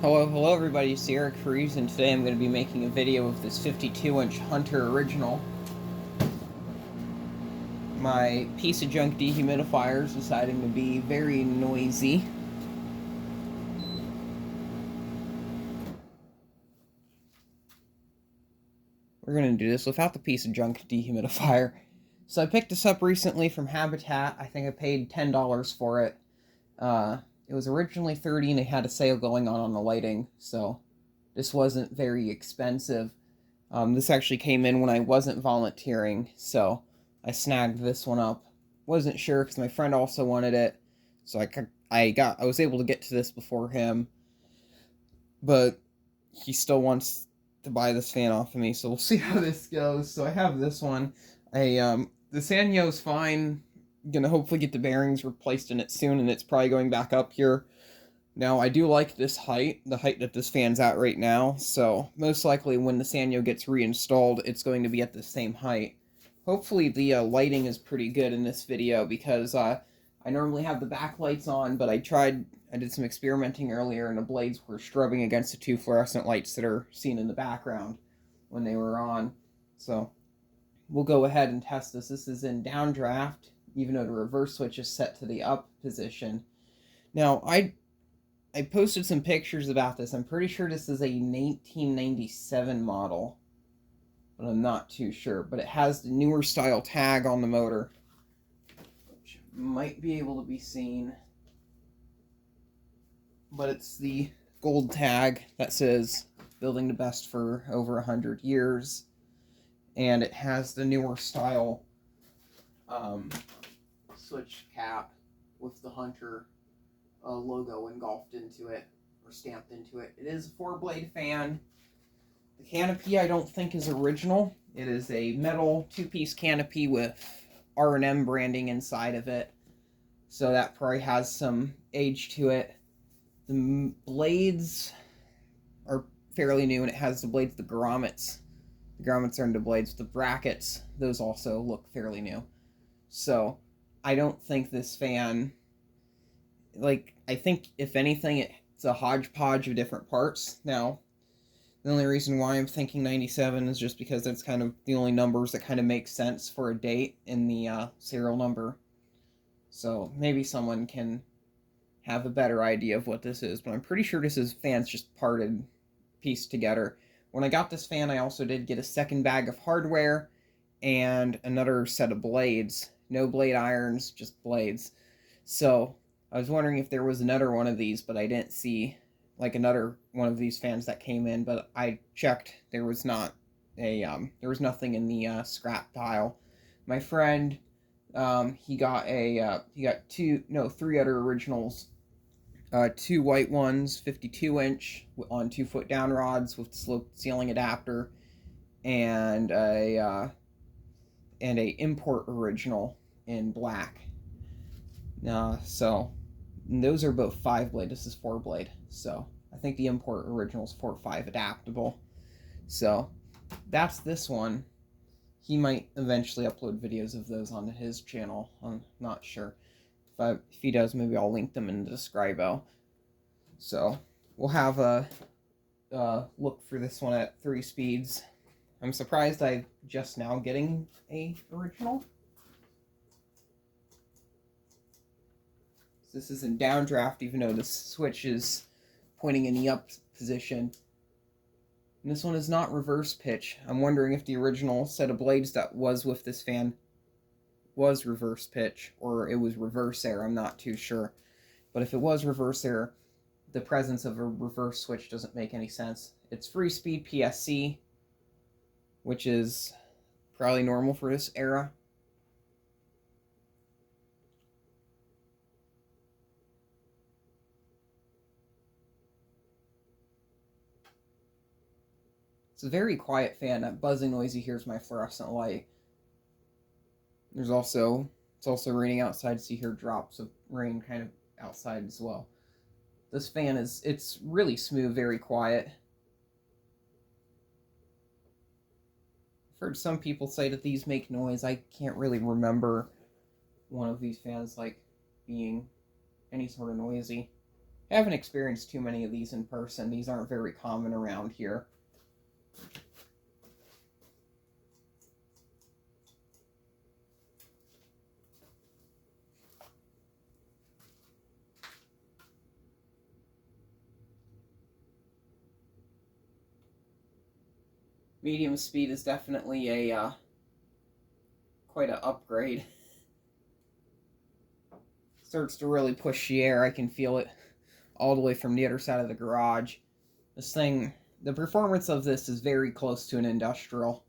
Hello everybody, it's Eric Freeze, and today I'm going to be making a video of this 52-inch Hunter Original. My piece of junk dehumidifier is deciding to be very noisy. We're going to do this without the piece of junk dehumidifier. So I picked this up recently from Habitat. I think I paid $10 for it. It was originally $30 and it had a sale going on the lighting, so this wasn't very expensive. This actually came in when I wasn't volunteering, so I snagged this one up. Wasn't sure because my friend also wanted it, so I was able to get to this before him, but he still wants to buy this fan off of me, so we'll see how this goes. So I have this one. The Sanyo's fine. Gonna hopefully get the bearings replaced in it soon, and it's probably going back up here. Now, I do like this height, the height that this fan's at right now, so most likely when the Sanyo gets reinstalled, it's going to be at the same height. Hopefully the lighting is pretty good in this video, because I normally have the backlights on, but I did some experimenting earlier, and the blades were strubbing against the two fluorescent lights that are seen in the background when they were on. So, we'll go ahead and test this. This is in downdraft, even though the reverse switch is set to the up position. Now, I posted some pictures about this. I'm pretty sure this is a 1997 model, but I'm not too sure. But it has the newer style tag on the motor, which might be able to be seen. But it's the gold tag that says building the best for over 100 years. And it has the newer style switch cap with the Hunter logo engulfed into it, or stamped into it. It is a 4-blade fan. The canopy I don't think is original. It is a metal 2-piece canopy with R&M branding inside of it, so that probably has some age to it. The blades are fairly new, and it has the blades, the grommets. The grommets are into blades. The brackets, those also look fairly new. So I don't think this fan, I think if anything, it's a hodgepodge of different parts. Now, the only reason why I'm thinking 97 is just because that's kind of the only numbers that kind of make sense for a date in the serial number. So maybe someone can have a better idea of what this is, but I'm pretty sure this is fans just parted, pieced together. When I got this fan, I also did get a second bag of hardware and another set of blades. No blade irons, just blades. So I was wondering if there was another one of these, but I didn't see another one of these fans that came in. But I checked; there was not there was nothing in the scrap pile. My friend, he got three other originals. Two white ones, 52-inch on 2-foot down rods with sloped ceiling adapter, and a import original in black. So those are both 5-blade. This is 4-blade. So I think the import original is 4.5 adaptable. So that's this one. He might eventually upload videos of those on his channel. I'm not sure. If he does, maybe I'll link them in the describo. So we'll have a look for this one at 3 speeds. I'm surprised I'm just now getting a original. This is in downdraft, even though the switch is pointing in the up position. And this one is not reverse pitch. I'm wondering if the original set of blades that was with this fan was reverse pitch, or it was reverse air. I'm not too sure. But if it was reverse air, the presence of a reverse switch doesn't make any sense. It's free speed PSC, which is probably normal for this era. It's a very quiet fan. That buzzing noise you hear is my fluorescent light. It's also raining outside, so you hear drops of rain kind of outside as well. This fan it's really smooth, very quiet. I've heard some people say that these make noise. I can't really remember one of these fans being any sort of noisy. I haven't experienced too many of these in person. These aren't very common around here. Medium speed is definitely a quite an upgrade. Starts to really push the air. I can feel it all the way from the other side of the garage. This thing, the performance of this is very close to an industrial.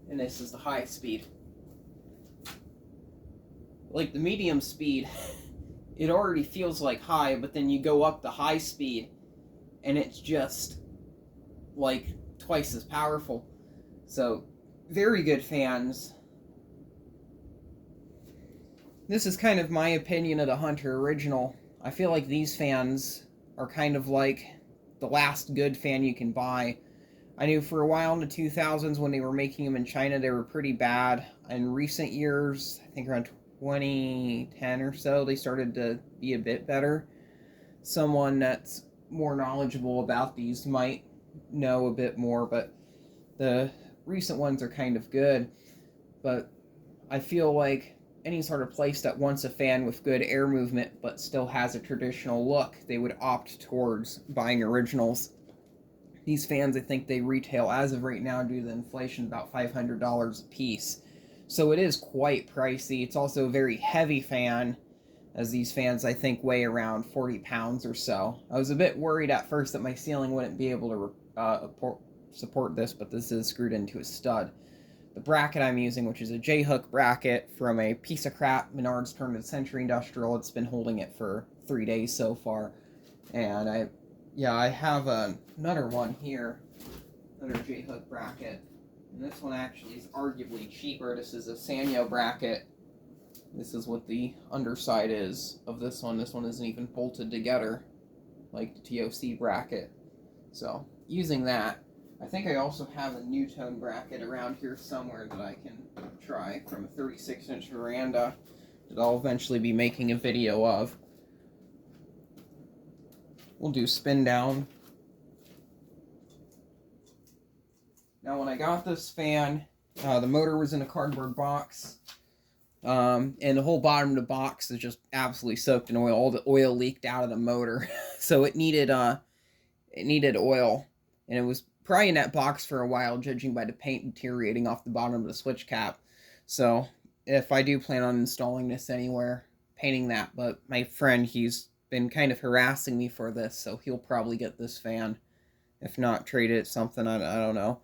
And this is the high speed. Like the medium speed, it already feels like high, but then you go up the high speed and it's just like twice as powerful. So very good fans. This is kind of my opinion of the Hunter original. I feel like these fans are kind of like the last good fan you can buy. I knew for a while in the 2000s when they were making them in China, they were pretty bad. In recent years, I think around 2010 or so, they started to be a bit better. Someone that's more knowledgeable about these might know a bit more, but the recent ones are kind of good. But I feel like any sort of place that wants a fan with good air movement but still has a traditional look, they would opt towards buying originals. These fans, I think they retail, as of right now, due to the inflation, about $500 a piece. So it is quite pricey. It's also a very heavy fan, as these fans, I think, weigh around 40 pounds or so. I was a bit worried at first that my ceiling wouldn't be able to support this, but this is screwed into a stud. The bracket I'm using, which is a J-hook bracket from a piece of crap Menards turn of the century industrial, it's been holding it for 3 days so far. And I have another one here, another J-hook bracket. And this one actually is arguably cheaper. This is a Sanyo bracket. This is what the underside is of this one. This one isn't even bolted together like the TOC bracket. So, using that, I think I also have a Newtone bracket around here somewhere that I can try from a 36-inch veranda that I'll eventually be making a video of. We'll do spin down. Now when I got this fan, the motor was in a cardboard box. And the whole bottom of the box is just absolutely soaked in oil. All the oil leaked out of the motor. So it needed oil. And it was probably in that box for a while, judging by the paint deteriorating off the bottom of the switch cap. So if I do plan on installing this anywhere, painting that. But my friend, he's been kind of harassing me for this, so he'll probably get this fan. If not, trade it something, I don't know.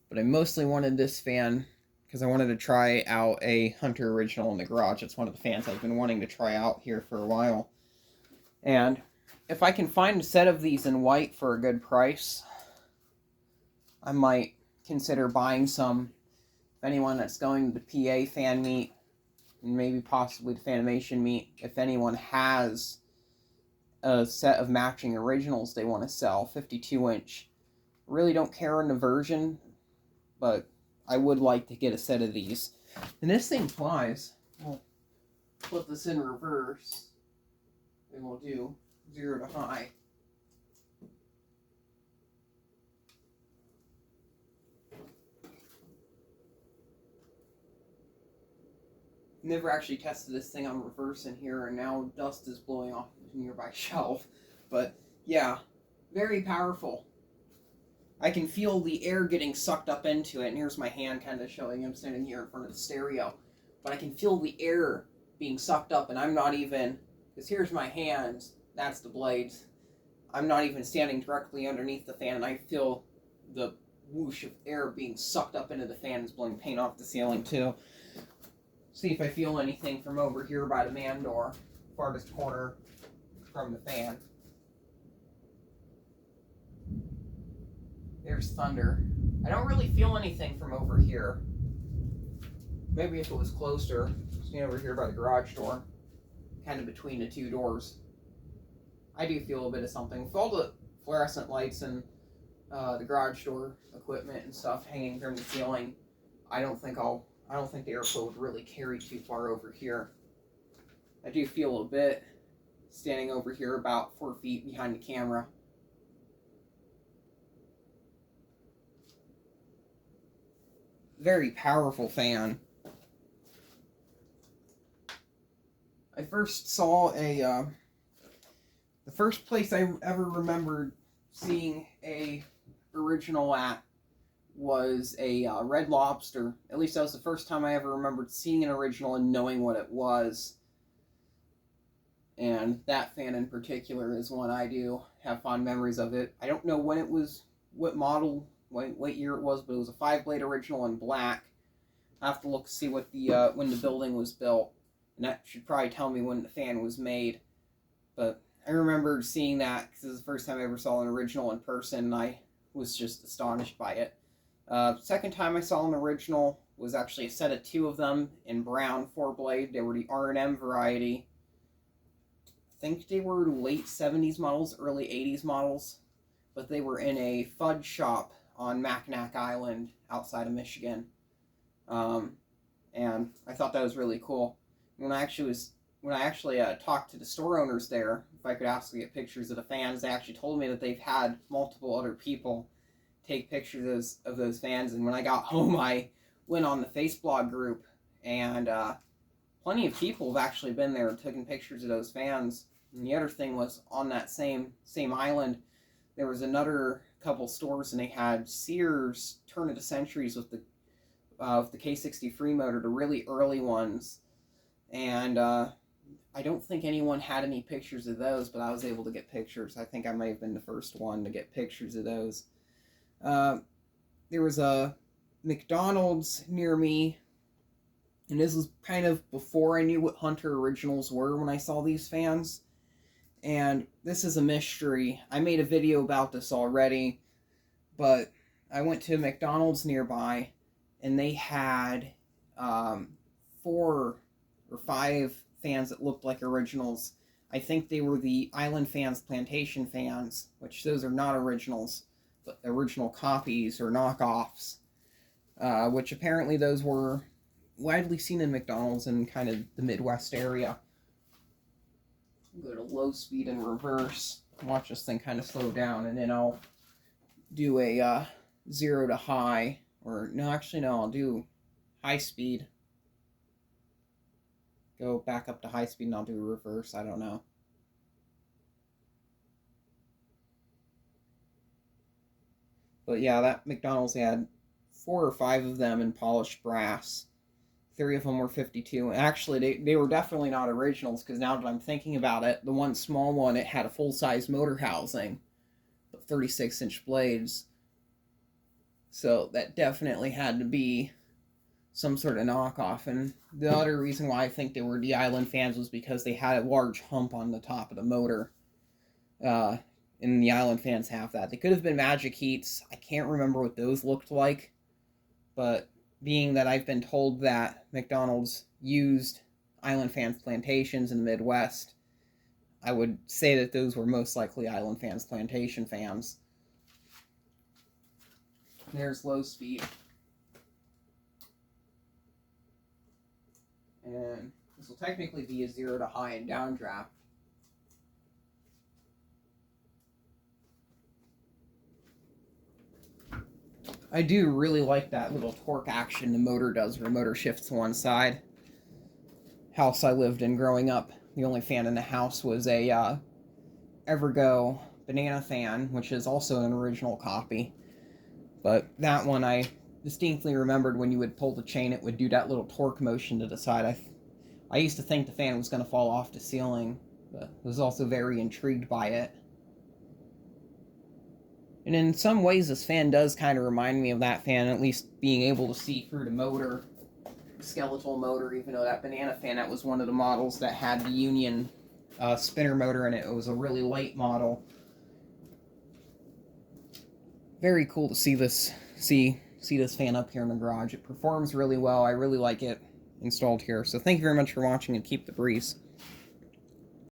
But I mostly wanted this fan because I wanted to try out a Hunter original in the garage. It's one of the fans I've been wanting to try out here for a while. And if I can find a set of these in white for a good price, I might consider buying some. If anyone that's going to the PA fan meet, and maybe possibly the Fanimation meet, if anyone has a set of matching originals they want to sell, 52-inch. Really don't care on the version, but I would like to get a set of these. And this thing flies. We'll put this in reverse, and we'll do 0 to high. Never actually tested this thing on reverse in here, and now dust is blowing off a nearby shelf. But yeah, very powerful. I can feel the air getting sucked up into it, and here's my hand kind of showing him standing here in front of the stereo. But I can feel the air being sucked up, and I'm not even, because here's my hands, that's the blades. I'm not even standing directly underneath the fan, and I feel the whoosh of air being sucked up into the fan. Is blowing paint off the ceiling too. See if I feel anything from over here by the man door, farthest corner from the fan. There's thunder. I don't really feel anything from over here. Maybe if it was closer, stand over here by the garage door, kind of between the two doors. I do feel a bit of something. With all the fluorescent lights and the garage door equipment and stuff hanging from the ceiling, I don't think the airflow would really carry too far over here. I do feel a bit standing over here about 4 feet behind the camera. Very powerful fan. I first saw the first place I ever remembered seeing a original at was a Red Lobster. At least that was the first time I ever remembered seeing an original and knowing what it was. And that fan in particular is one I do have fond memories of it. I don't know when it was, what model, what year it was, but it was a 5-blade original in black. I have to look to see what the when the building was built, and that should probably tell me when the fan was made. But I remember seeing that because it was the first time I ever saw an original in person, and I was just astonished by it. Second time I saw an original was actually a set of 2 of them in brown 4-blade. They were the R&M variety. I think they were late 70s models, early 80s models, but they were in a fudge shop on Mackinac Island outside of Michigan. And I thought that was really cool. When I actually talked to the store owners there, if I could ask to get pictures of the fans, they actually told me that they've had multiple other people take pictures of those fans. And when I got home, I went on the Facebook group, and plenty of people have actually been there and taken pictures of those fans. And the other thing was, on that same island, there was another couple stores, and they had Sears turn of the centuries with the K60 motor, the really early ones. And I don't think anyone had any pictures of those, but I was able to get pictures. I think I may have been the first one to get pictures of those. There was a McDonald's near me, and this was kind of before I knew what Hunter originals were when I saw these fans. And this is a mystery. I made a video about this already, but I went to McDonald's nearby, and they had 4 or 5 fans that looked like originals. I think they were the Island Fans Plantation fans, which those are not originals, but original copies or knockoffs, which apparently those were widely seen in McDonald's in kind of the Midwest area. Go to low speed and reverse. Watch this thing kind of slow down, and then I'll do a 0 to high. Or, no, actually, no, I'll do high speed. Go back up to high speed, and I'll do reverse. I don't know. But yeah, that McDonald's had 4 or 5 of them in polished brass. 3 of them were 52. Actually, they were definitely not originals, because now that I'm thinking about it, the one small one, it had a full-size motor housing, but 36-inch blades. So that definitely had to be some sort of knockoff. And the other reason why I think they were the Island Fans was because they had a large hump on the top of the motor. And the Island Fans have that. They could have been Magic Heats. I can't remember what those looked like. But being that I've been told that McDonald's used Island Fans Plantations in the Midwest, I would say that those were most likely Island Fans Plantation fans. There's low speed. And this will technically be a 0 to high and downdraft. I do really like that little torque action the motor does, where the motor shifts to one side. House I lived in growing up, the only fan in the house was a Evergo banana fan, which is also an original copy. But that one I distinctly remembered when you would pull the chain, it would do that little torque motion to the side. I used to think the fan was going to fall off the ceiling, but was also very intrigued by it. And in some ways, this fan does kind of remind me of that fan, at least being able to see through the motor, skeletal motor, even though that banana fan, that was one of the models that had the Union spinner motor in it. It was a really light model. Very cool to see this, see this fan up here in the garage. It performs really well. I really like it installed here. So thank you very much for watching, and keep the breeze.